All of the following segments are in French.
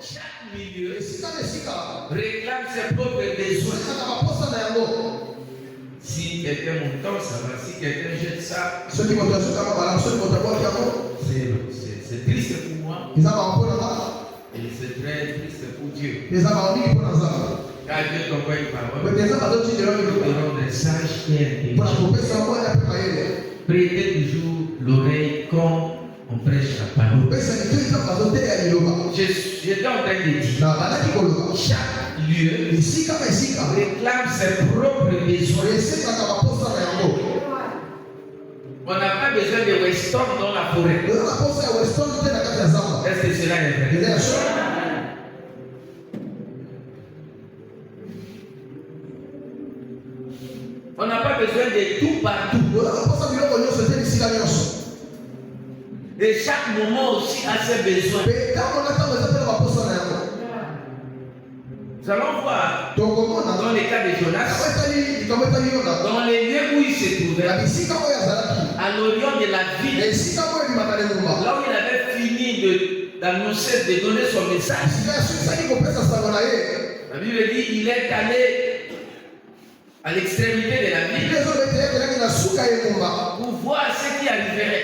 chaque milieu réclame ses propres besoins. Si quelqu'un monte, ça va. Si quelqu'un jette ça, c'est triste pour moi. Et c'est très triste pour Dieu. Car Dieu t'envoie une parole. Nous serons des sages et intelligents. Prêtez toujours l'oreille quand on prêche la parole. J'étais en train de dire, chaque lieu réclame ses propres besoins. On n'a pas besoin de Weston dans la forêt. Est-ce que cela est vrai? On n'a pas besoin de tout partout. Et chaque moment aussi a ses besoins. Nous allons voir dans les cas de Jonas, dans les lieux où il se trouvait, à l'orient de la ville, là où il avait fini d'annoncer, de donner son message. La Bible dit qu'il est allé à l'extrémité de la ville pour voir ce qui arriverait.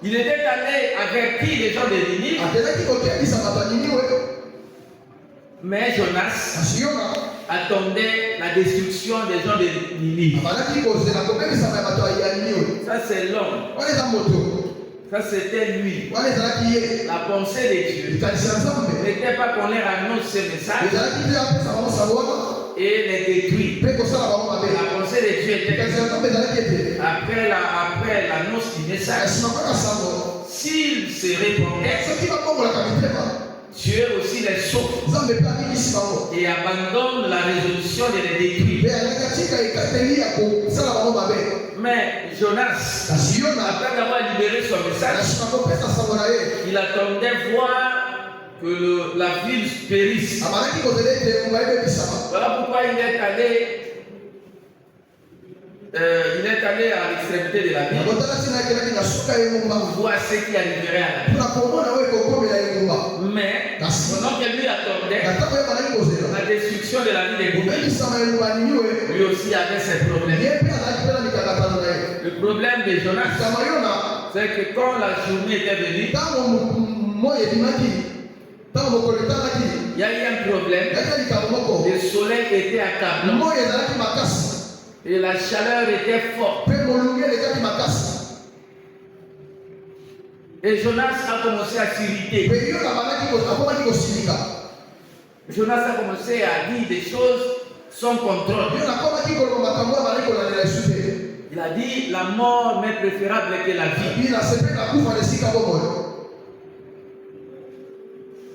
Il était allé avertir les gens de Ninive. Mais Jonas attendait la destruction des gens de Ninive. Ça c'est l'homme. Ça c'était lui. La pensée de Dieu n'était pas qu'on leur annonce ce message et les détruire. La pensée de Dieu était après l'annonce du message, s'il se répandait, Dieu aussi les sauve et abandonne la résolution de les détruire. Mais Jonas, après avoir libéré son message, il attendait voir que la ville périsse. Voilà pourquoi il est allé à l'extrémité de la ville pour voir ce qui arriverait à la ville. Mais pendant que lui attendait la destruction de la ville de Ninive, lui aussi avait ses problèmes. Le problème de Jonas, c'est que quand la journée était venue, il y a eu un problème. Le soleil était accablant et la chaleur était forte. Et Jonas a commencé à s'irriter. Jonas a commencé à dire des choses sans contrôle. Il a dit la mort m'est préférable que la vie.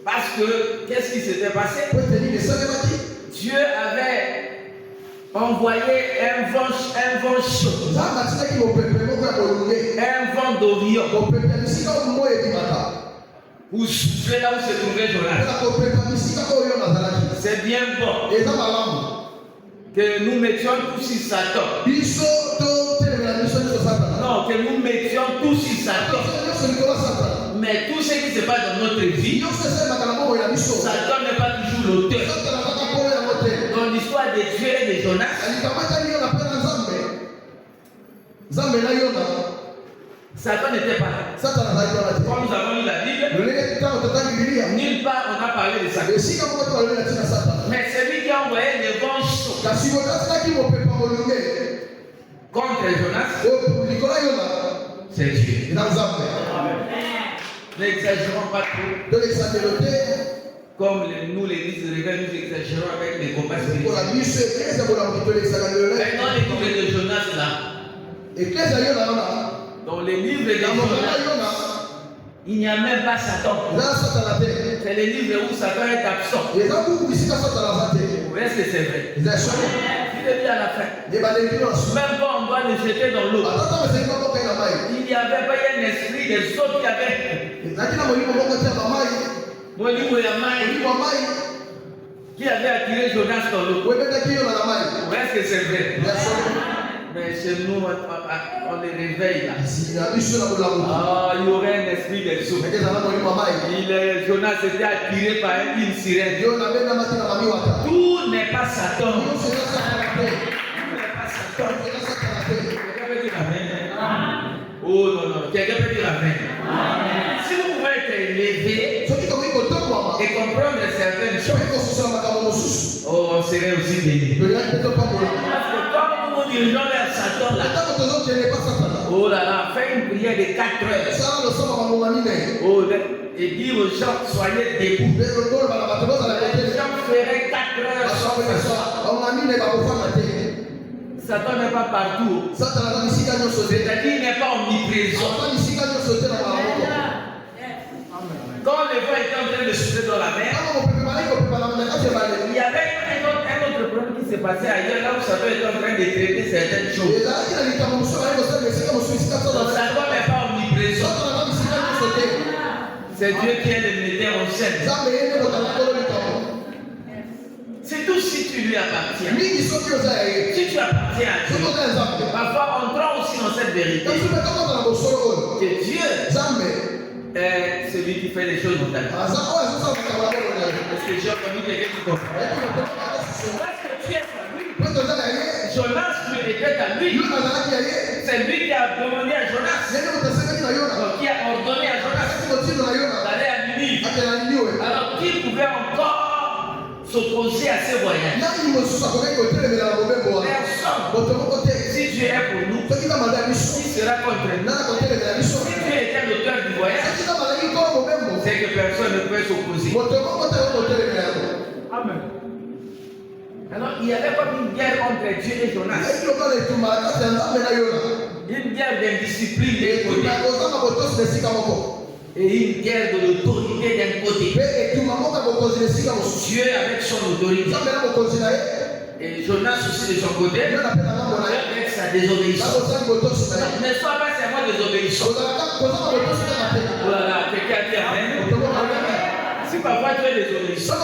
Parce que, qu'est-ce qui s'était passé? Dieu avait envoyé un vent chaud, un vent d'Orient, pour souffler là où se trouvait Jonas. C'est bien bon que nous mettions tous sur Satan. Non, que nous mettions tous sur Satan. Mais tout ce qui se passe dans notre vie, Satan n'est pas toujours l'auteur. Dans l'histoire de Dieu et de Jonas, Satan n'était pas là. Comme nous avons lu la Bible, nulle part on a parlé de Satan. Mais celui qui a envoyé le vent chaud contre Jonas, c'est Dieu. N'exagérons pas trop. Comme nous, l'église de Réveil, nous exagérons avec les combats spirituels. Mais dans les livres de Jonas, là, dans les livres de Jonas, il n'y a même pas Satan. C'est les livres où Satan est absent. Est-ce que c'est vrai? Il est dit à la fin. Même quand on doit le jeter dans l'eau, il n'y avait pas un esprit de saut qui avait. Qui avait attiré Jonas dans l'eau. Est-ce que c'est vrai? Mais chez nous, on les réveille là. Il y aurait un esprit de soupe. Jonas était attiré par une sirène. Tout n'est pas Satan. Tout n'est pas Satan. Quelqu'un peut dire amen. Oh non, non. Quelqu'un peut dire amen. Si vous pouvez être élevé et comprendre certaines choses, oh, on serait aussi béni. Parce que comme nous dirigeons vers Satan là, oh là là, fais une prière de 4 heures. Oh, et dire aux gens, soyez debout. Les gens feraient 4 heures. Satan n'est pas partout. C'est-à-dire qu'il n'est pas omniprésent. Quand le vent était en train de souffler dans la mer, il y avait un autre problème qui s'est passé ailleurs, là où Satan était en train de traiter certaines choses. Donc Satan n'est pas omniprésent. C'est Dieu qui est le metteur en scène. C'est tout si tu lui appartiens. Si tu appartiens à Dieu, parfois entrons aussi dans cette vérité que Dieu est celui qui fait les choses dans ta vie. Est-ce que j'ai entendu quelqu'un qui comprend? Parce que tu es à lui. Jonas, tu étais à lui. C'est lui qui a demandé à Jonas. Donc, qui a ordonné à Jonas d'aller à Ninive. Alors qui pouvait encore s'opposer à ces voyages? Personne. Si Dieu est pour nous, qui sera contre nous? Si Dieu était l'auteur du voyage, c'est que personne ne peut s'opposer. Amen. Alors il y avait comme une guerre entre Dieu et Jonas. Une guerre d'indiscipline d'un côté. Et une guerre de l'autorité d'un côté. Dieu avec son autorité. Et Jonas aussi de son côté, avec sa désobéissance. Ne sois pas seulement désobéissant. Voilà, quelqu'un dit amen. Si parfois tu es désobéissant,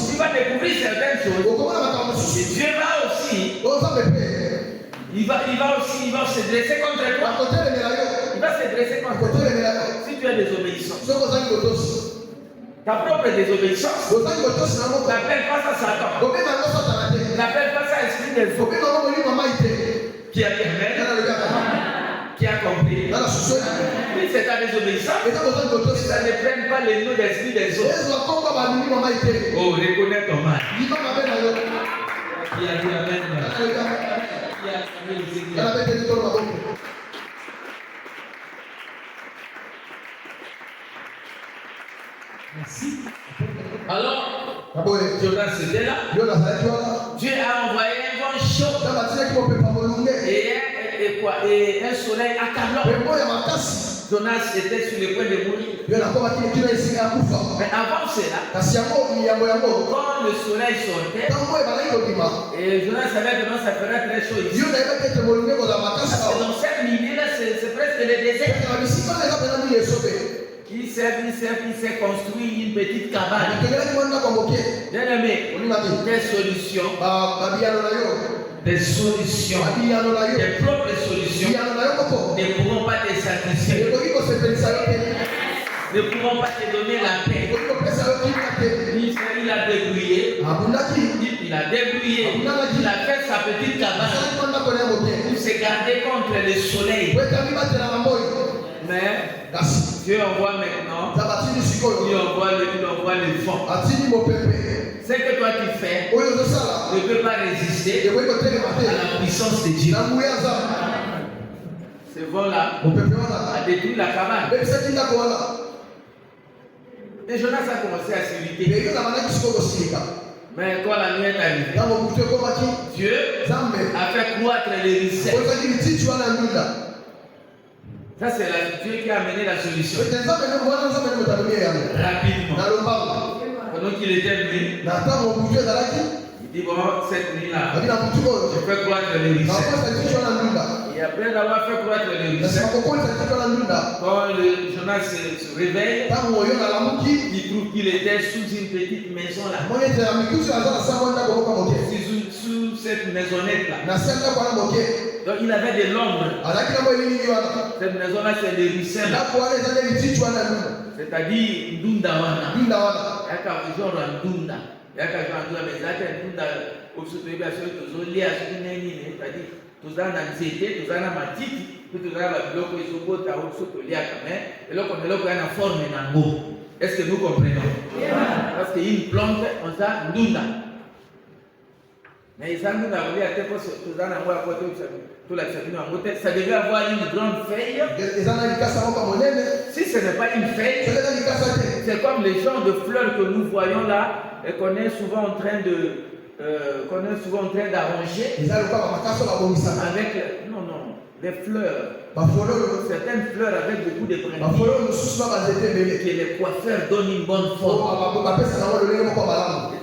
tu vas découvrir certaines choses. Et Dieu va aussi. Il va se dresser contre toi. Il va se dresser contre toi. Si tu es désobéissant. Ta propre désobéissance n'appelle pas ça Satan. N'appelle pas ça esprit des eaux. Qui a dit amen? Qui a compris? Oui, c'est ta désobéissance. Ça ne prenne pas les noms d'esprit des eaux. Oh, reconnais ton mal. Qui a dit amen? Qui a dit amen? Merci. Alors, Jonas était là. Dieu a envoyé un vent chaud et un soleil accablant. Jonas était sur le point de mourir. Mais avant cela, quand le soleil sortait, et Jonas savait que ça ferait très chaud ici. Dans cette minute-là, c'est presque le désert. Il s'est construit une petite cabane. Bien aimé, des solutions. Des solutions. Des propres solutions ne pourront pas te satisfaire. Ne pourront pas te donner la paix. Il a débrouillé. Il a débrouillé. Il a fait sa petite cabane pour se garder contre le soleil. Mais Dieu envoie maintenant. Il envoie le vent. Ce que toi tu fais ne peut pas résister à la puissance de Dieu. Ce vent-là a détruit la cabane. Et Jonas a commencé à s'irriter. Mais quand la nuit est arrivée, Dieu a fait croître les ricets. Ça, c'est Dieu qui a amené la solution. Rapidement. Pendant qu'il était venu, il dit bon, cette nuit-là, je fais croître les ricets. Et après d'avoir fait croître les ricets, quand Jonas se réveille, il trouve qu'il était sous une petite maison là. Sous cette maisonnette là. Donc il avait de l'ombre. Cette maison-là, c'est le ricin. C'est-à-dire Ndundawana. Yaka genre Ndunda. Yaka genre Ndunda. Mais Zaka Ndunda, au soutien de la chose, tous les liens, c'est-à-dire tous les anxiétés, tous les matiti, tous les blocs, ils sont beaux, t'as aussi tous les liens quand même. Et là, on est là, on a une forme en haut. Est-ce que nous comprenons? Parce qu'il y a une plante, on sait Ndunda. Mais ça nous a voulu à tel point que ça devait avoir une grande feuille. Si ce n'est pas une feuille, c'est comme les champs de fleurs que nous voyons là et qu'on est souvent en train d'arranger avec des fleurs. Certaines fleurs avec beaucoup de brindilles que les coiffeurs donnent une bonne forme.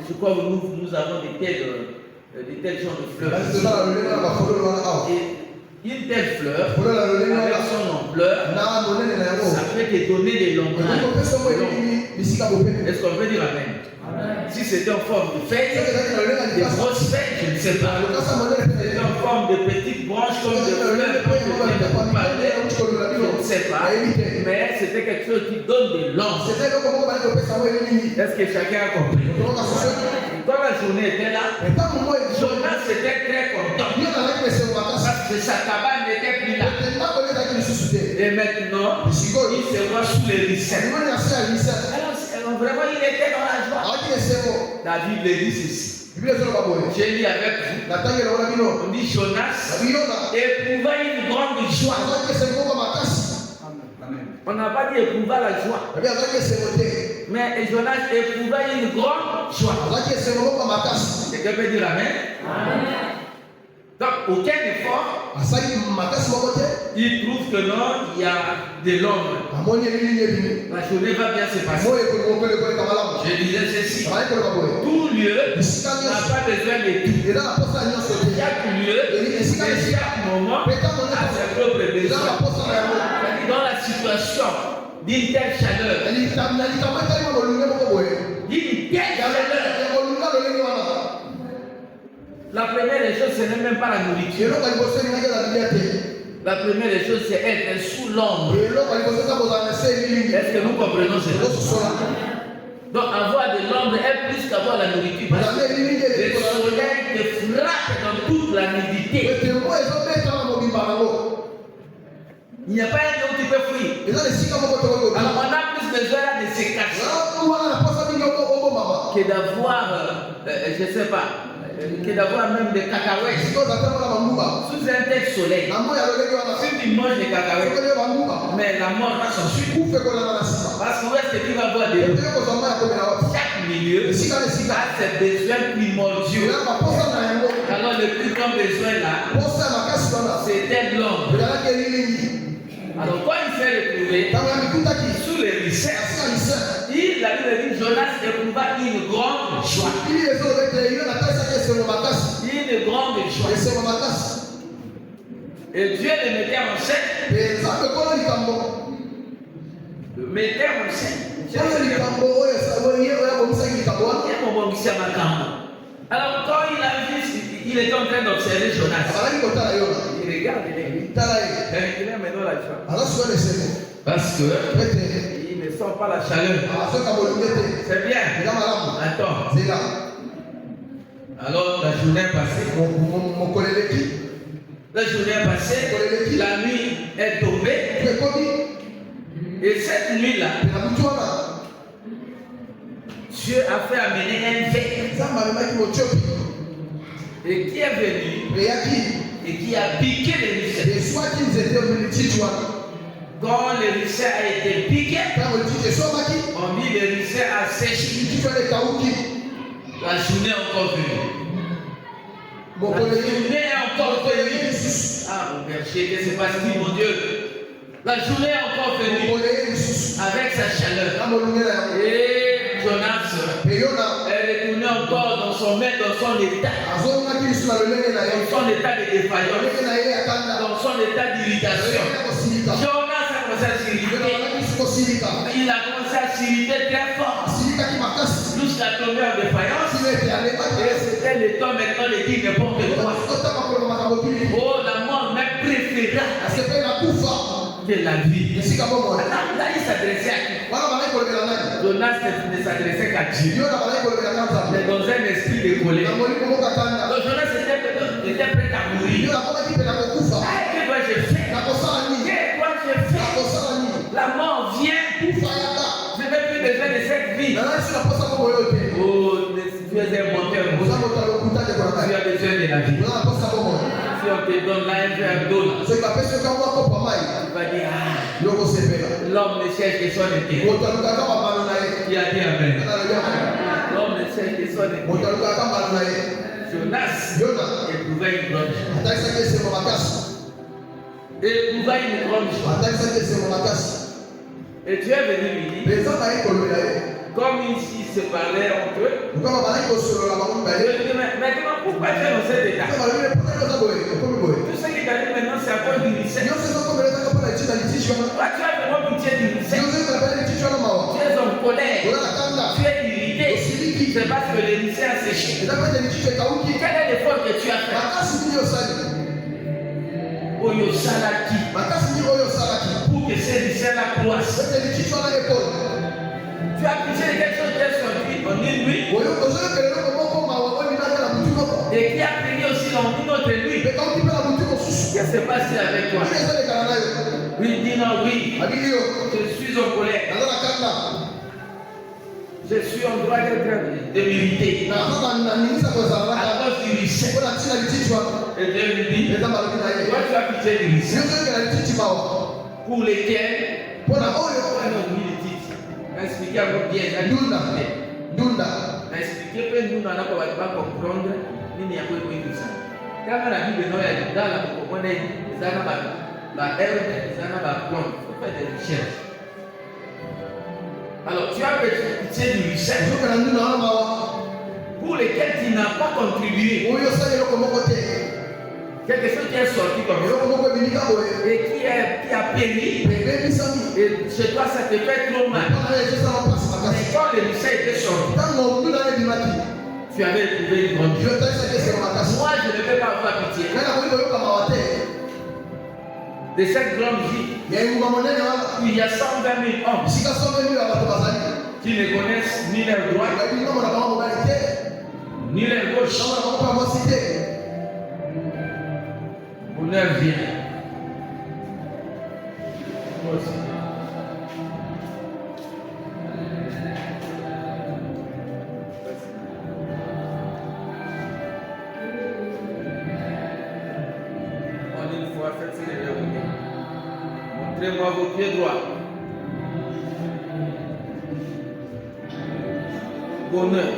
Je crois que nous avons des tels genres de fleurs. Et une telle fleur, avec son ampleur, ça peut te donner des longueurs. Est-ce qu'on peut dire amen? Si c'était en forme de feuilles, des grosses feuilles, je ne sais pas. C'était en forme de petites branches comme des fleurs, je ne sais pas. Mais c'était quelque chose qui donne des langues. Est-ce que chacun a compris? Quand la journée était là, Jonas était très content. Parce que sa cabane n'était plus là. Et maintenant, il se voit sous les ricins. Alors, vraiment, il était dans la joie. La Bible dit ceci. J'ai lu avec vous. On dit Jonas éprouva une grande joie. On n'a pas dit éprouva la joie. Mais Jonas éprouva une grande joie. Quelqu'un peut dire amen? Donc, aucun effort. Il trouve que non, il y a de l'ombre. La journée va bien se passer. Je disais ceci. Tout lieu n'a pas besoin de tout. Chaque lieu et chaque moment a ses propres besoins. Dans la situation d'une telle chaleur, la première des choses, ce n'est même pas la nourriture. La première des choses, c'est être sous l'ombre. Est-ce que nous comprenons cela? Donc avoir de l'ombre est plus qu'avoir la nourriture. Parce que le soleil te frappe dans toute la nudité. Il n'y a pas un lieu où tu peux fuir. Alors on a plus besoin de se cacher que d'avoir, je ne sais pas, que d'avoir même des cacahuètes sous un tel soleil. Si tu manges des cacahuètes, mais la mort va s'en suivre. Parce que où est-ce que tu vas voir des l'eau? Chaque milieu a ses besoins primordiaux. Alors le plus grand besoin là, c'était l'homme. Alors quand il s'est retrouvé sous les ricins, il a dit Jonas éprouva une grande joie. Une grande joie. Et Dieu le mettait en scène. Le mettait en scène. Alors quand il a vu, il était en train d'observer Jonas. Il regarde, il est maintenant la joie. Parce que il ne sent pas la chaleur. C'est bien. Attends. Alors la journée est passée. La journée est passée. La nuit est tombée. Et cette nuit-là, Dieu a fait amener un ver. Et qui est venu et qui a piqué les ricins. Quand le ricin a été piqué, on dit le ricin a séché. La journée est encore venue. La journée est encore venue. Ah, mon berger, qu'est-ce qui se passe, mon Dieu? La journée est encore venue avec sa chaleur. Et Jonas est retourné encore dans son état de défaillance, dans son état d'irritation. Jonas a commencé à s'irriter. Il a commencé à s'irriter très fort jusqu'à tomber en défaillance. Et c'était le temps maintenant de dire n'importe quoi. Oh, la mort mourra. Que la vie. Là, il s'adressait à qui? Jonas ne s'adressait qu'à Dieu. Mais dans un esprit de colère. Donc Jonas était prêt à mourir. Que dois-je faire? La mort vient. Je n'ai plus besoin de cette vie. Oh, tu es un menteur. Tu as besoin de la vie. Si on te donne là un verre d'eau, tu vas dire, l'homme ne cherche que son intérêt. Qui a dit amen? L'homme ne cherche que son intérêt. Jonas éprouvait une grande joie. Éprouva une grande joie. Et Dieu est venu lui dire, comme ici se parlaient entre eux, maintenant pourquoi tu es dans cet état? Tout ce qui t'arrive maintenant, c'est à cause du lycée. Toi, tu as vraiment pitié du lycée. Tu es en colère. Tu es irrité. C'est parce que le lycée a séché. Quel est l'effort que tu as fait? Oyosalaki. Pour que ce lycée-là croisse. Tu as pitié de quelque chose qui est sorti en une nuit. Et qui a prié aussi dans une autre nuit. Qu'est-ce qui s'est passé avec toi? Oui, dis non, oui. Je suis en colère. Je suis en droit de m'irriter. À cause du lycée. Et Dieu lui dit, toi tu as pitié du lycée. Pour lesquels expliquez à vous bien. Expliquez que nous n'allons pas comprendre ni n'y a pas de ça. Quand la Bible dans la comprendre les années la herbe, les années la plante, il faut faire des recherches. Alors tu as pitié du lycée pour lesquels tu n'as pas contribué. Quelque chose qui est sorti comme ça et qui a péri. Et chez toi ça te fait trop mal. Mais quand le lycée était sorti, tu avais trouvé une grande vie. Moi je ne vais pas avoir pitié de cette grande vie. Il y a 120 000 hommes qui ne connaissent ni leur droite ni leur gauche. Bonheur vient. Moi aussi. En une fois, faites ce que je vais vous dire. Montrez-moi vos pieds droits. Bonheur.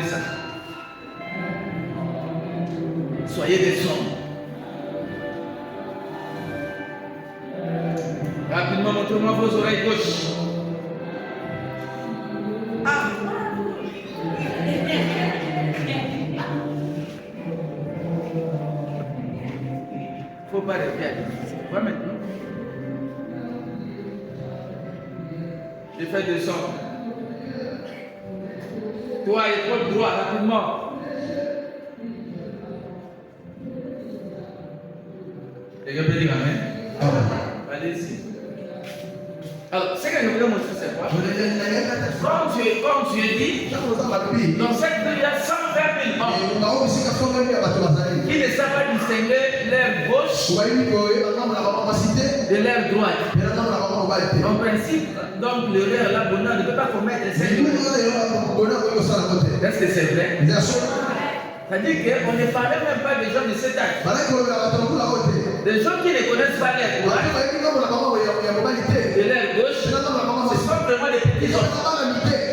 Ça. Soyez des hommes. Rapidement, montrez-moi vos oreilles gauches. Ah. Faut pas les faire. Quoi maintenant? J'ai fait des sons. Toi, épaule droite, rapidement. Quelqu'un peut dire amen? Allez-y. Alors, ce que je voulais montrer, c'est quoi? Comme Dieu dit, dans cette ville, il y a 120 000 hommes qui ne savent pas distinguer l'air gauche de l'air droite. En principe, donc l'erreur, la bonheur ne peut pas commettre cette erreur. Est-ce que c'est vrai? C'est-à-dire qu'on ne parlait même pas des gens de cet âge. Des gens qui ne connaissent pas l'air droite de l'air gauche, ce sont vraiment des petits hommes.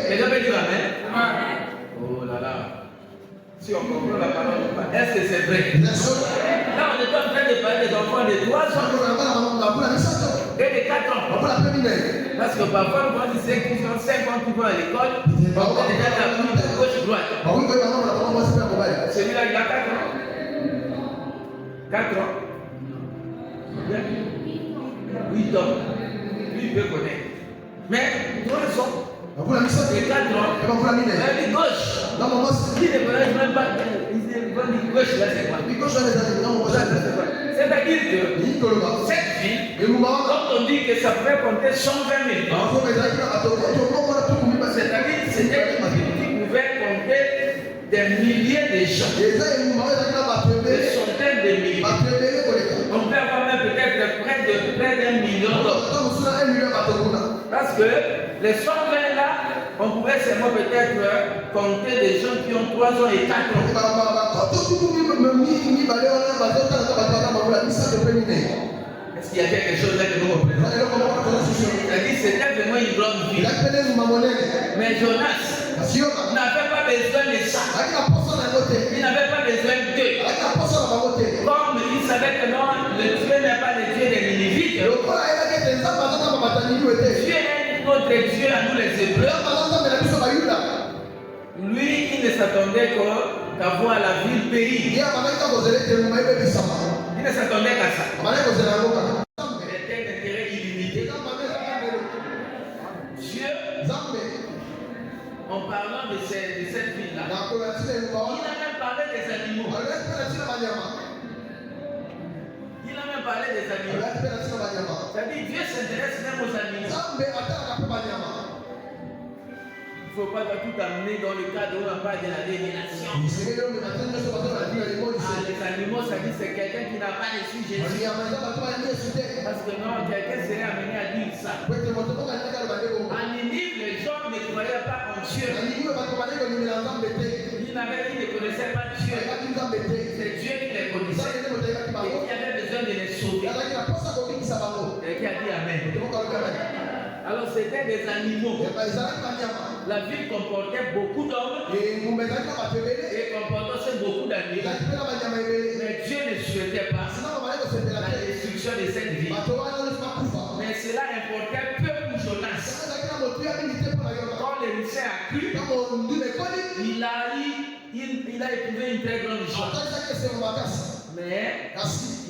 Les gens veulent dire amen. Oh là là. Si on comprend la parole ou pas, est-ce que c'est vrai? Là, on est en train de parler des enfants de 3 ans et de 4 ans. Parce que parfois, on voit des 5 ans qui vont à l'école, on est déjà la gauche-droite. Celui-là, il a 4 ans. 4 ans. 8 ans. Lui, il peut connaître. Mais 3 ans. Les 4 ans. Elle est gauche. Qui ne connaît même pas. Gauche là, c'est quoi? C'est-à-dire que cette ville, quand on dit que ça pouvait compter 120 millions, c'est-à-dire que c'était une ville qui pouvait compter des milliers de gens, des centaines de milliers. On peut avoir même peut-être près d'un million d'hommes. Parce que les 120 là, on pouvait seulement peut-être compter des gens qui ont 3 ans et 4 ans. Est-ce qu'il y a quelque chose là que nous reprenons? C'est-à-dire c'était vraiment une grande ville. Mais Jonas n'avait pas besoin de ça. Il n'avait pas besoin d'eux. Comme il savait que non, le Dieu n'est pas le Dieu des Ninivites. Dieu est notre Dieu à nous les Hébreux. Lui, il ne s'attendait qu'à voir la ville périr. Il ne s'attendait qu'à ça. Il était d'intérêt illimité. Dieu, en parlant de cette ville-là, il a même parlé des animaux. Il a même parlé des animaux. C'est-à-dire Dieu s'intéresse même aux animaux. Il ne faut pas tout amener dans le cadre où on parle de la révélation. Les animaux, ça dit c'est quelqu'un qui n'a pas reçu Jésus. Parce que non, quelqu'un serait amené à dire ça. En Ninive, les gens ne croyaient pas en Dieu. Ils ne connaissaient pas Dieu. C'est Dieu qui les connaissait. Et qui avait besoin de les sauver. Et qui a dit Amen. Alors c'était des animaux. La ville comportait beaucoup d'hommes et comportait aussi beaucoup d'animaux. Mais Dieu ne souhaitait pas la destruction de cette ville. Mais cela importait peu pour Jonas. Quand l'émissaire a cru, il a éprouvé une très grande joie. Mais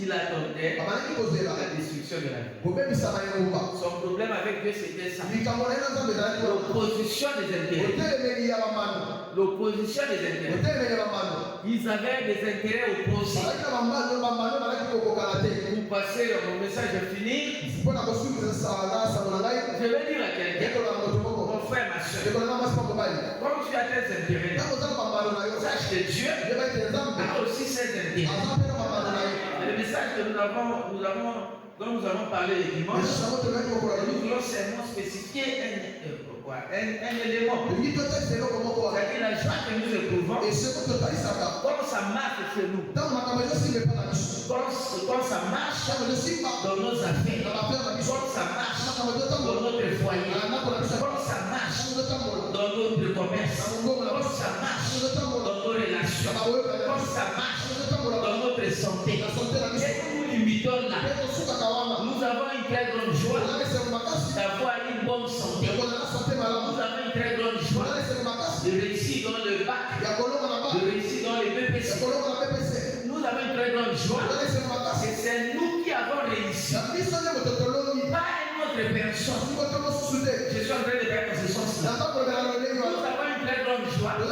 il attendait la destruction de la ville. Son problème avec Dieu c'était ça. L'opposition des intérêts. L'opposition des intérêts. Ils avaient des intérêts opposés. Pour passer mon message fini, je vais dire à quelqu'un, mon frère, ma soeur, comme tu as tes intérêts, sache que Dieu a aussi ses intérêts. Le message que nous dont nous avons parlé le dimanche, nous voulons seulement spécifier un élément. C'est-à-dire la joie que nous éprouvons, comment ça marche chez nous, comment ça marche dans nos affaires, comment ça marche dans notre foyer, comment ça marche dans notre commerce, comment ça marche dans nos relations, comment ça marche dans notre santé. Et nous limitons là. Nous avons une très grande joie d'avoir une bonne santé. Nous avons une très grande joie de réussir dans le bac, de réussir dans les BPC. Nous avons une très grande joie que c'est nous qui avons réussi. Pas une autre personne. Je suis en train de faire dans ce sens-là. Nous avons une très grande joie et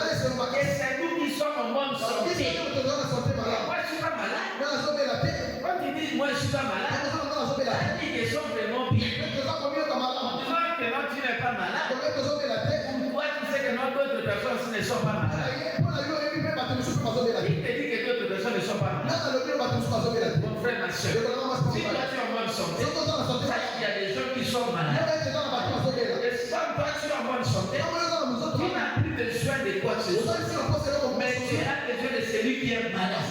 c'est nous qui sommes en bonne santé. Moi, je ne suis pas malade. Quand tu dis moi, je ne suis pas malade, ils te sont vraiment bien. En disant que non, tu n'es pas malade. Pourquoi tu sais que non, d'autres personnes ne sont pas malades? Il te dit que d'autres personnes ne sont pas malades. Mon frère, ma soeur, si toi tu es en bonne santé, sache qu'il y a des gens qui sont malades. Et sans toi tu es en bonne santé, tu n'as plus besoin de quoi que ce soit. Mais tu as besoin de celui qui est malade.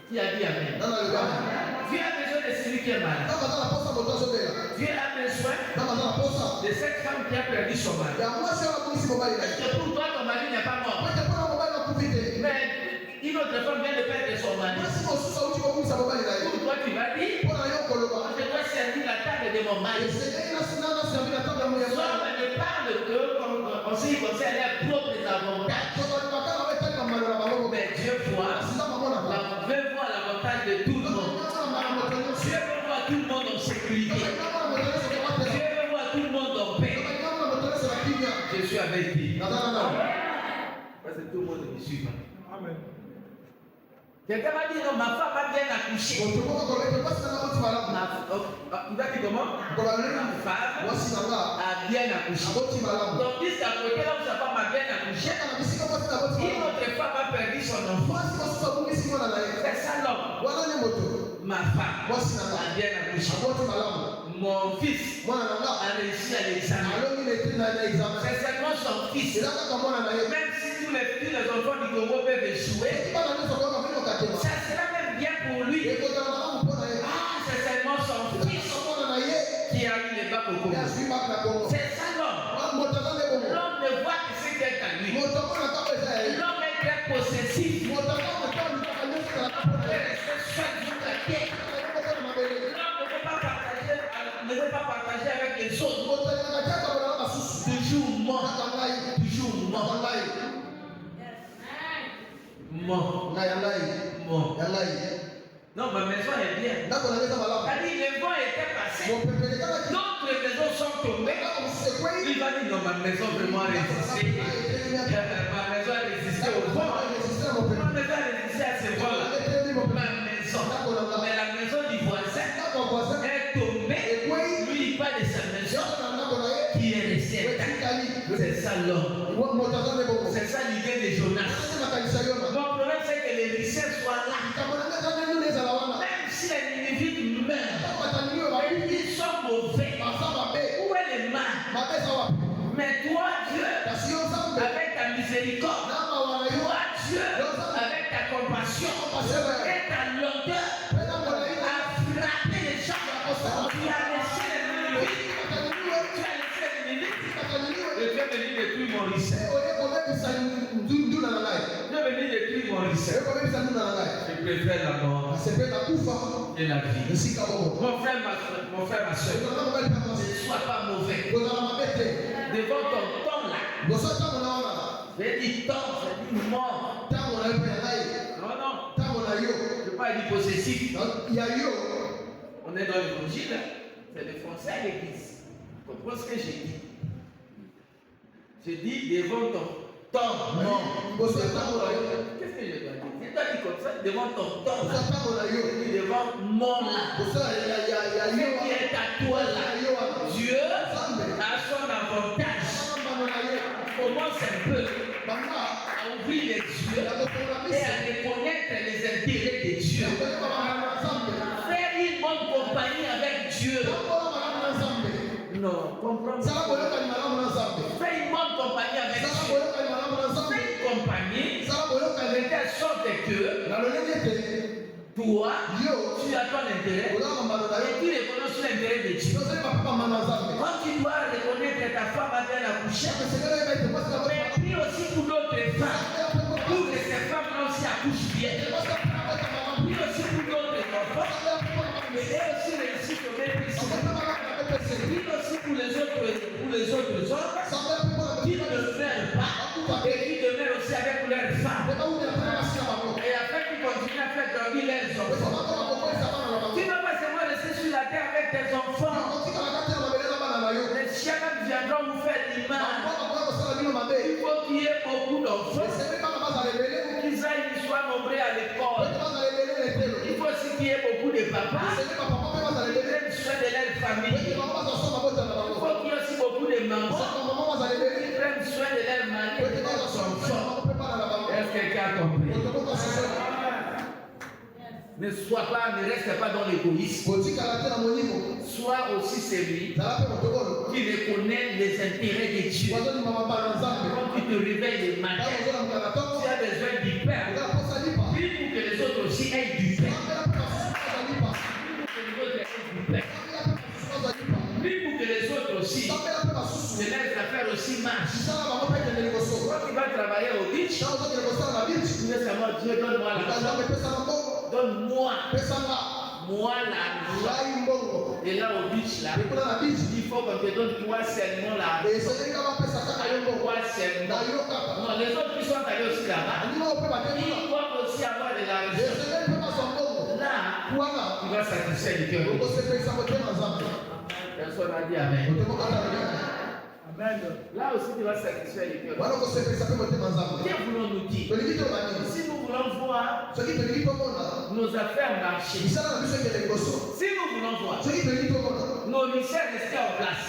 Qui a dit Amen? Dieu a besoin de celui qui est malade. Dieu a besoin de cette femme qui a perdu son mari. Parce que pour toi, ton mari n'est pas mort. Mais une autre femme vient de perdre son mari. Pour toi, tu vas dire, je dois servir la table de mon mari. Soit on ne parle qu'en ce qui concerne les propres avantages. Mais Dieu voit l'avantage de tout le monde. Dieu veut voir tout le monde en sécurité. Dieu veut voir tout le monde en avec qui? Parce que tout le monde ne me suit pas. Amen. Quelqu'un m'a dit non, ma femme a bien accouché. Il va dire comment? Ma femme a bien accouché. Donc, jusqu'à côté là où sa femme a bien accouché, une autre femme a perdu son enfant. C'est ça l'homme. Ma femme a bien accouché. Mon fils a réussi à l'examen. C'est seulement son fils. Même si tous les enfants du Congo peuvent échouer, ça sera même bien pour lui. C'est seulement son fils qui a eu les bacs au Congo. C'est ça l'homme. L'homme ne voit que ce qui est à lui. L'homme est très possessif. L'homme ne veut pas partager avec les autres. Toujours mort. Non, ma maison est bien. Les vents étaient passés. D'autres maisons sont tombées. Il va dire non, ma maison vraiment a résisté. Ma maison a résisté au vent. Ma maison a résisté à ces vents-là. Ma maison. Mais la maison du voisin est tombée. Lui, il parle de sa maison qui est restée intacte. C'est ça l'homme. C'est ça l'idée de Jonas. Mon problème, c'est que les richesses soient là. Même si les individus meurent, ils sont mauvais. Où est le mal? Mais toi, Dieu, avec ta miséricorde, toi, Dieu, avec ta compassion et ta longueur, a frappé les gens. Tu as laissé les limites. Et tu es venu détruire mon richesse. Tu es venu détruire mon richesse. Je préfère la mort et la vie. Mon frère, ma soeur, ne sois pas mauvais. Devant ton temps là. J'ai dit temps, j'ai dit mort. Non. Je ne pas être possessif. On est dans l'évangile. C'est le français à l'église. Comprends ce que j'ai dit? Je dis devant ton temps mort. Qu'est-ce que je dois dire? Je dois dire comme ça, devant ton temps là. Devant mon là. Ce qui est à toi là. Dieu a son avantage. Commence un peu à ouvrir les yeux et à reconnaître les intérêts de Dieu. Faire une bonne compagnie avec Dieu. Non, comprends. Fais une bonne compagnie avec Dieu. Fais une compagnie de telle sorte que toi, tu as ton intérêt et tu reconnais sur l'intérêt de Dieu. Quand tu dois reconnaître ta femme a bien accouché, mais prie aussi pour d'autres femmes, pour que ces femmes aussi accouchent bien. Prie aussi pour d'autres enfants, mais elles aussi réussissent au même prix. Prie aussi pour les autres hommes qui ne meurent pas et qui demeurent aussi avec leurs femmes. Et après tu continues à faire dormir leurs enfants. Tu ne vas pas seulement rester sur la terre avec tes enfants. Les chiens viendront vous faire du mal. Il faut qu'il y ait beaucoup d'enfants pour qu'ils soient nombreux à l'école. Il faut aussi qu'il y ait beaucoup de papas qui prennent soin de leur famille. Il faut qu'il y ait aussi beaucoup de mamans qui prennent soin de leur mari et de leurs enfants. Est-ce que quelqu'un a compris? Ne reste pas dans l'égoïsme. Sois aussi celui qui reconnaît les intérêts de Dieu. Quand tu te réveilles le matin, tu as besoin du pain. Prie pour que les autres aussi aient du pain. Prie pour que les autres aussi se laissent affaire aussi marche. Quand tu vas travailler au beach, tu dis seulement Dieu, donne-moi l'argent. Donne-moi l'argent. Et là au beach là, il faut qu'on te donne toi seulement l'argent. Toi seulement. Non, les autres qui sont allés aussi là-bas, ils doivent aussi avoir de l'argent. Là, tu vas satisfaire le cœur. Personne n'a dit amen. Amen. Là aussi, tu vas satisfaire les cœurs. Que voulons-nous dire? Si nous voulons voir nos affaires marcher, si nous voulons voir nos richesses rester en place,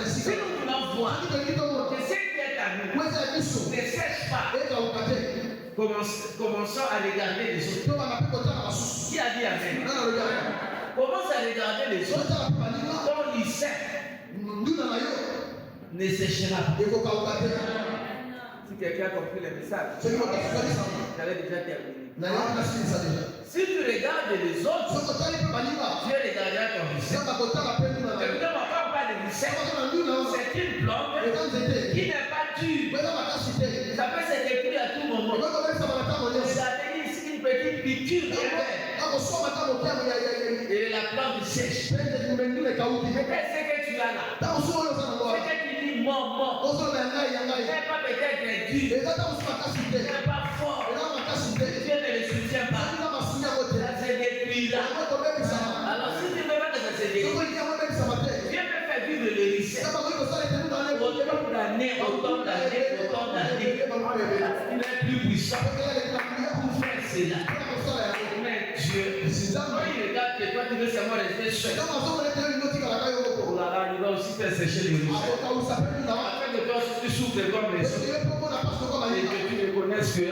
si nous voulons voir que ce qui est à nous ne cesse pas, commençons à regarder les autres. Qui a dit Amen? Commence à regarder les autres. Ton lycée ne séchera pas. Si quelqu'un a compris le message, j'avais déjà terminé. Si tu regardes les autres, Dieu regardera ton lycée. Ne va pas de lycée. C'est une plante qui n'est pas dure. Ça peut se détruire à tout moment. Regardez ici une petite piqûre de verre. Et la plante sèche. Et ce que tu as là, ce que tu dis mort, n'est pas peut-être dur, n'est pas fort. Dieu ne le soutient pas. Ça se détruira. Alors si tu ne veux pas que ça se détruise, Dieu peut faire vivre le lycée. Autant d'années. Il est plus puissant pour faire cela. Mais Dieu, quand il regarde que toi tu veux seulement rester seul, il va aussi faire sécher les lycées. Afin que toi tu souffres comme les autres. Et que tu reconnaisses que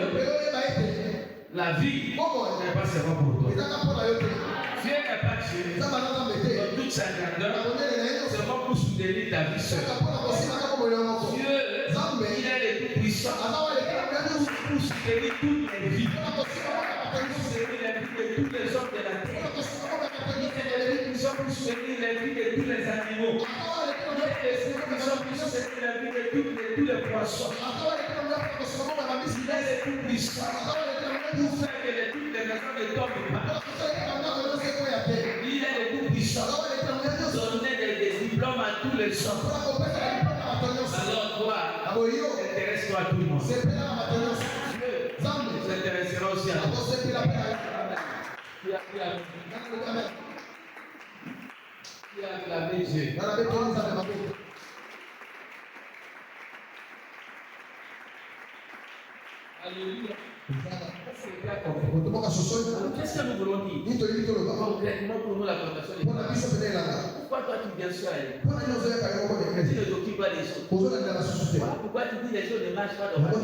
la vie n'est pas seulement pour toi. Dieu n'est pas Dieu. Dans toute sa grandeur, seulement pour soutenir ta vie seule. Dieu, il est le tout puissant pour soutenir toutes les vies. Pour soutenir les vies de tous les hommes de la terre. Il est le puissant pour soutenir les vies de tous les animaux. Il est le puissant pour soutenir la vie de tous les poissons. Il est le tout puissant pour faire que toutes les maisons ne tombent pas. Il est le tout puissant. Donner des diplômes à tous les hommes. Alors toi, intéresse-toi à tout le monde. Dieu s'intéressera aussi à toi. Qui a acclamé Dieu? Alléluia. Qu'est-ce que nous voulons dire? Concrètement pour nous la plantation des Pourquoi toi tu viens sur elle? Tu ne t'occupes pas des autres. Pourquoi tu dis les choses ne marchent pas dans la vie?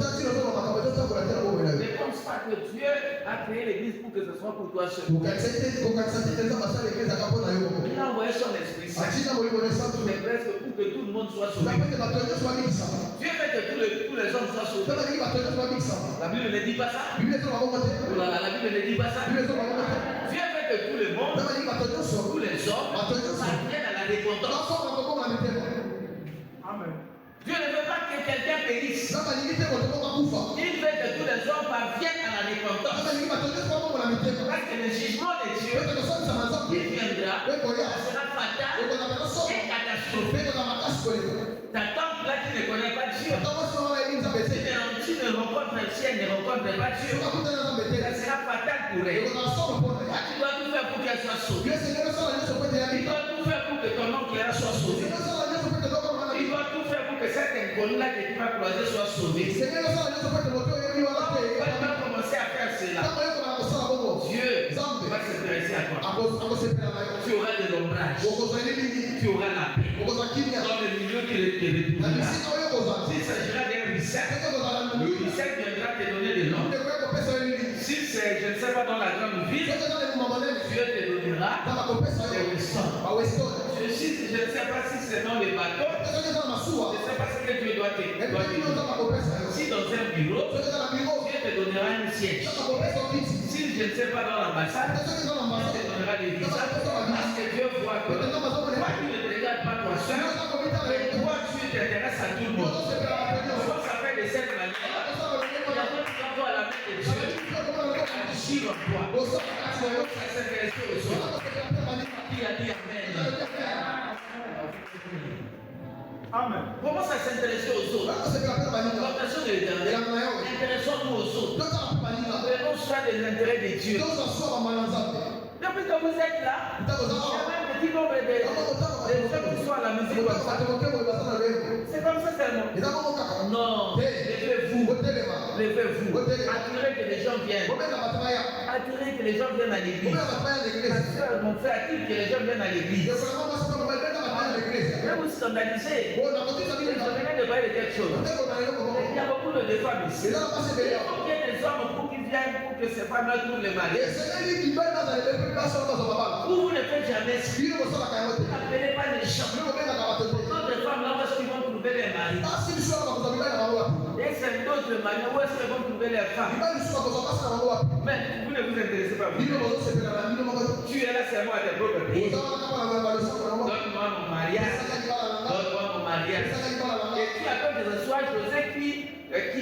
Ne pense pas que Dieu a créé l'église pour que ce soit pour toi seul. Il a envoyé son esprit saint. Mais presque pour que tout le monde soit sauvé. Dieu veut que tous les hommes soient sauvés. La Bible ne dit pas ça. La Bible ne dit pas ça. Dieu veut que tout le monde, tous les hommes, parviennent à la repentance. Amen. Dieu ne veut pas que quelqu'un périsse. Il veut que tous les hommes parviennent à la repentance. Parce que le jugement de Dieu qui viendra sera fatal et catastrophique. Ta tante là qui ne connaît pas Dieu, si ne rencontre si elle ne rencontre pas Dieu, ça sera fatal pour elle. Tu dois tout faire pour qu'elle soit sauvée. Tu dois tout faire pour que ton oncle soit sauvé. Tu dois tout faire pour que cet inconnu-là que tu vas croiser soit sauvé. Tu vas commencer à faire cela. Dieu va s'intéresser à toi. Tu auras de l'ombrage. Tu auras la paix. Dans le milieu qui te retrouvera. S'il s'agira d'un lycée, le lycée viendra te donner des noms. Si c'est, je ne sais pas, dans la grande ville, Dieu te donnera des Weston. Je ne sais pas si c'est dans les bateaux. Je ne sais pas ce que Dieu doit te donner. Si dans un bureau, Dieu te donnera un siège. Si je ne sais pas dans l'ambassade, Dieu te donnera des visas. Parce que Dieu voit que toi tu ne te regardes pas toi seul, mais toi tu t'intéresses à tout le monde. Soit ça fait de cette manière, il y a d'autres qui vont à la main de Dieu, agir en toi. Ça s'intéresse aux autres. Qui a dit Amen? Amen. Commence à s'intéresser aux autres. L'intention de l'Éternel. Intéressons-nous aux autres. Prenons soin des intérêts de Dieu. Depuis que vous êtes là, il y a même petit nombre de gens qui sont à la musique comme ça. C'est comme ça seulement. Non, levez-vous. Attirez que les gens viennent. Attirez que les gens viennent à l'église. Mon frère, attire que les gens viennent à l'église. Vous scandalisez. Je venais de parler de quelque chose. Il y a beaucoup de femmes ici. Il faut qu'il y ait des hommes pour qu'ils viennent pour que ces femmes trouvent le mari. Vous ne faites jamais ça. Vous n'appelez pas les gens. D'autres femmes là, où est-ce qu'ils vont trouver les maris? Et c'est d'autres manières où est-ce qu'ils vont trouver les femmes? Mais vous ne vous intéressez pas. Tu es là seulement à tes propres pays. Donne-moi mon mariage. Donne-moi mon mariage. Et tu attends que ce soit José qui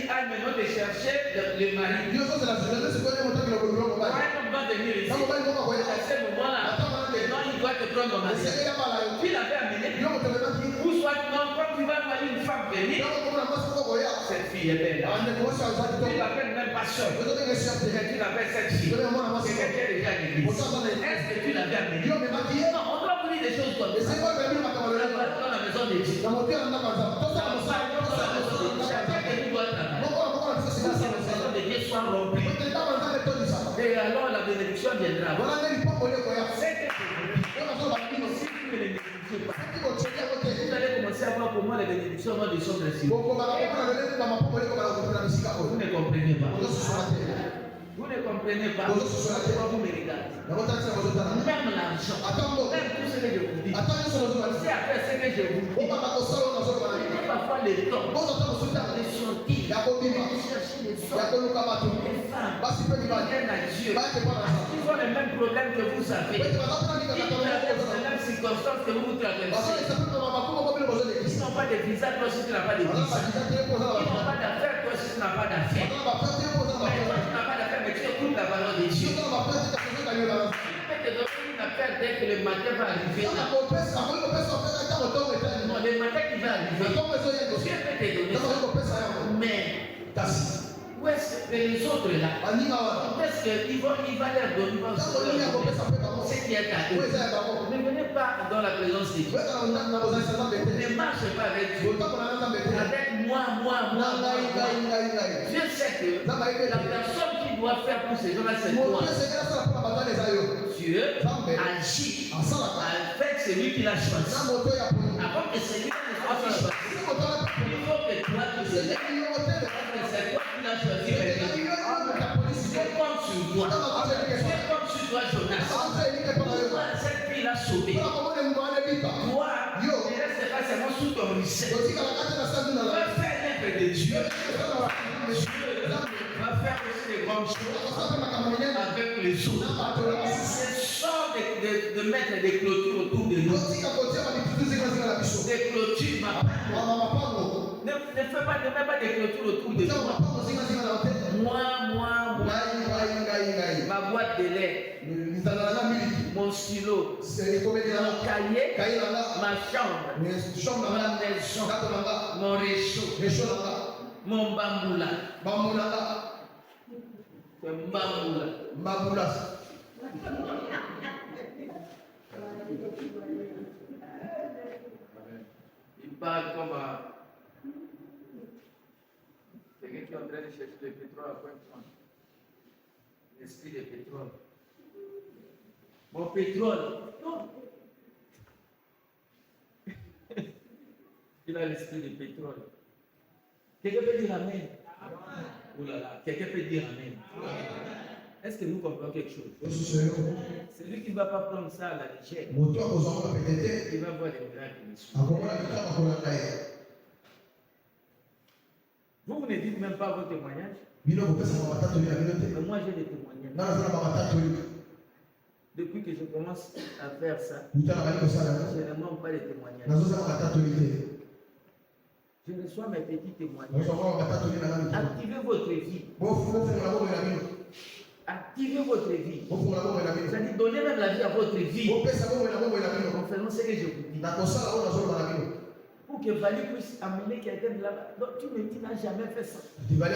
aille maintenant te chercher le mari. Un homme va venir ici. À ce moment-là, maintenant il doit te prendre en mariage. Tu l'avais amené. Ou soit non, quand tu vas voir une femme venir, cette fille est belle. Tu l'appelles même pas soeur. Tu l'appelles cette fille. C'est quelqu'un déjà à l'église. Est-ce que tu l'avais amené? Non, on doit vous dire des choses comme ça. Dans la maison de Dieu. Dans la maison de Dieu soit remplie. Et alors la bénédiction viendra. Vous allez commencer à voir comment les bénédictions vont descendre ici. Vous ne comprenez pas. Vous ne comprenez pas. Vous me regardez. Même l'argent. Même tout ce que je vous dis. C'est après ce que je vous dis. Parfois les temps. Les sorties. Chercher les hommes. Les femmes. Qui viennent à Dieu. Ils ont les mêmes problèmes que vous avez. Ils traversent les mêmes circonstances que vous traversez. Ils n'ont pas de visa, toi si tu n'as pas de visa. Ils n'ont pas d'affaires, toi si tu n'as pas d'affaires. Mais toi tu n'as pas d'affaires, mais tu écoutes la parole de Dieu. Tu peux te donner une affaire dès que le matin va arriver. Non, le matin qui va arriver. Dieu peut te donner ça. Mais où est-ce que les autres là? Est-ce qu'il va leur donner ce qui est à eux? Ne venez pas dans la présence de Dieu. Ne marchez pas avec Dieu. Avec moi. Dieu sait que la personne qui doit faire pour ces gens-là, c'est toi. Dieu agit avec celui qui l'a choisi. Avant que celui-là ne soit choisi, il faut que toi tu se lèves. C'est toi qui l'as choisi. C'est comme sur toi. C'est comme sur toi, Jonas. Toi, cette fille l'a sauvé. Toi, ne reste pas seulement sous ton lycée. Va faire l'œuvre de Dieu. Dieu va faire aussi des grandes choses avec les autres. C'est ça de mettre des clôtures autour de nous. Des clôtures, ma ne mets pas des clôtures autour de toi. Moi. Ma boîte de lait. Mon stylo. Mon cahier. Ma chambre. Ma maison. Mon réchaud. Mon bamboula. Bamboula. Il parle comme quelqu'un qui est en train de chercher le pétrole à point de prendre. L'esprit de pétrole. Mon pétrole. Non. Il a l'esprit de pétrole. Quelqu'un peut dire Amen. Oh là là. Quelqu'un peut dire Amen. Est-ce que nous comprenons quelque chose? C'est lui qui ne va pas prendre ça à la légère. Il va voir des miracles. Vous ne dites même pas vos témoignages. Mais moi j'ai des témoignages. Depuis que je commence à faire ça, je ne manque pas de témoignages. Je reçois mes petits témoignages. Activez votre vie. Activez votre vie. C'est-à-dire donner même la vie à votre vie. En faisant ce que je vous dis. Pour que Vali puisse amener quelqu'un de là-bas. Donc tu me dis, n'as jamais fait ça. Tu bloques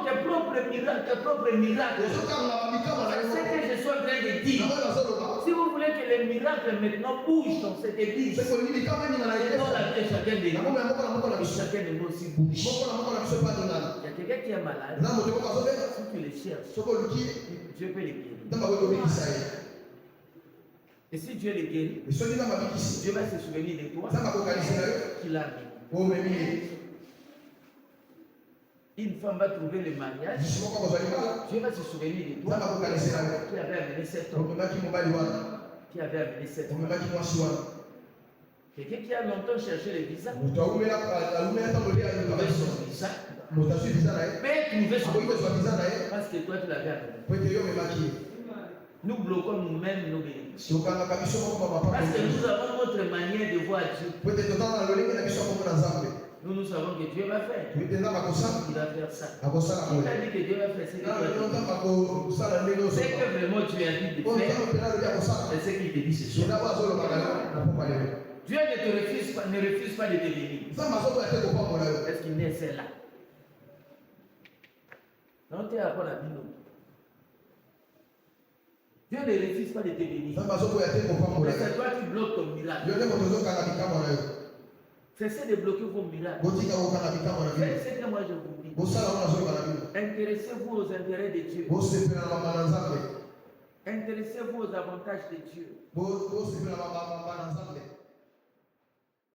tes propres miracles. C'est ce que je suis en train de dire. voulez que les miracles maintenant bougent dans cette église. Dans la vie de chacun de nous. Chacun de nous aussi bouge. Il y a quelqu'un qui est malade. Si tu le cherches, Dieu peut le guérir. Et si Dieu le guérit, Dieu va se souvenir de toi qu'il a mis. Une femme va trouver le mariage. Dieu va se souvenir de toi qui avait amené cet homme. Qui avait amené cette femme. Quelqu'un qui a longtemps cherché le visa. Trouver son visa. Mais trouver son visa. Parce que toi tu l'avais amené. Nous bloquons nous-mêmes nos bénédictions. Parce que nous avons notre manière de voir Dieu. Nous savons que Dieu va faire. Il va faire ça. Il a dit que Dieu va faire ce qu'il va faire. C'est que vraiment Dieu a dit de faire. C'est ce qu'il te dit ce soir. Dieu ne refuse pas de te bénir. Est-ce qu'il n'est celle-là? Non, tu es à quoi la Bible? Dieu ne refuse pas de te bénir. Mais c'est toi qui bloques ton miracle. Cessez de bloquer vos miracles. C'est ce que moi je vous dis. Intéressez-vous aux intérêts de Dieu. Intéressez-vous aux avantages de Dieu.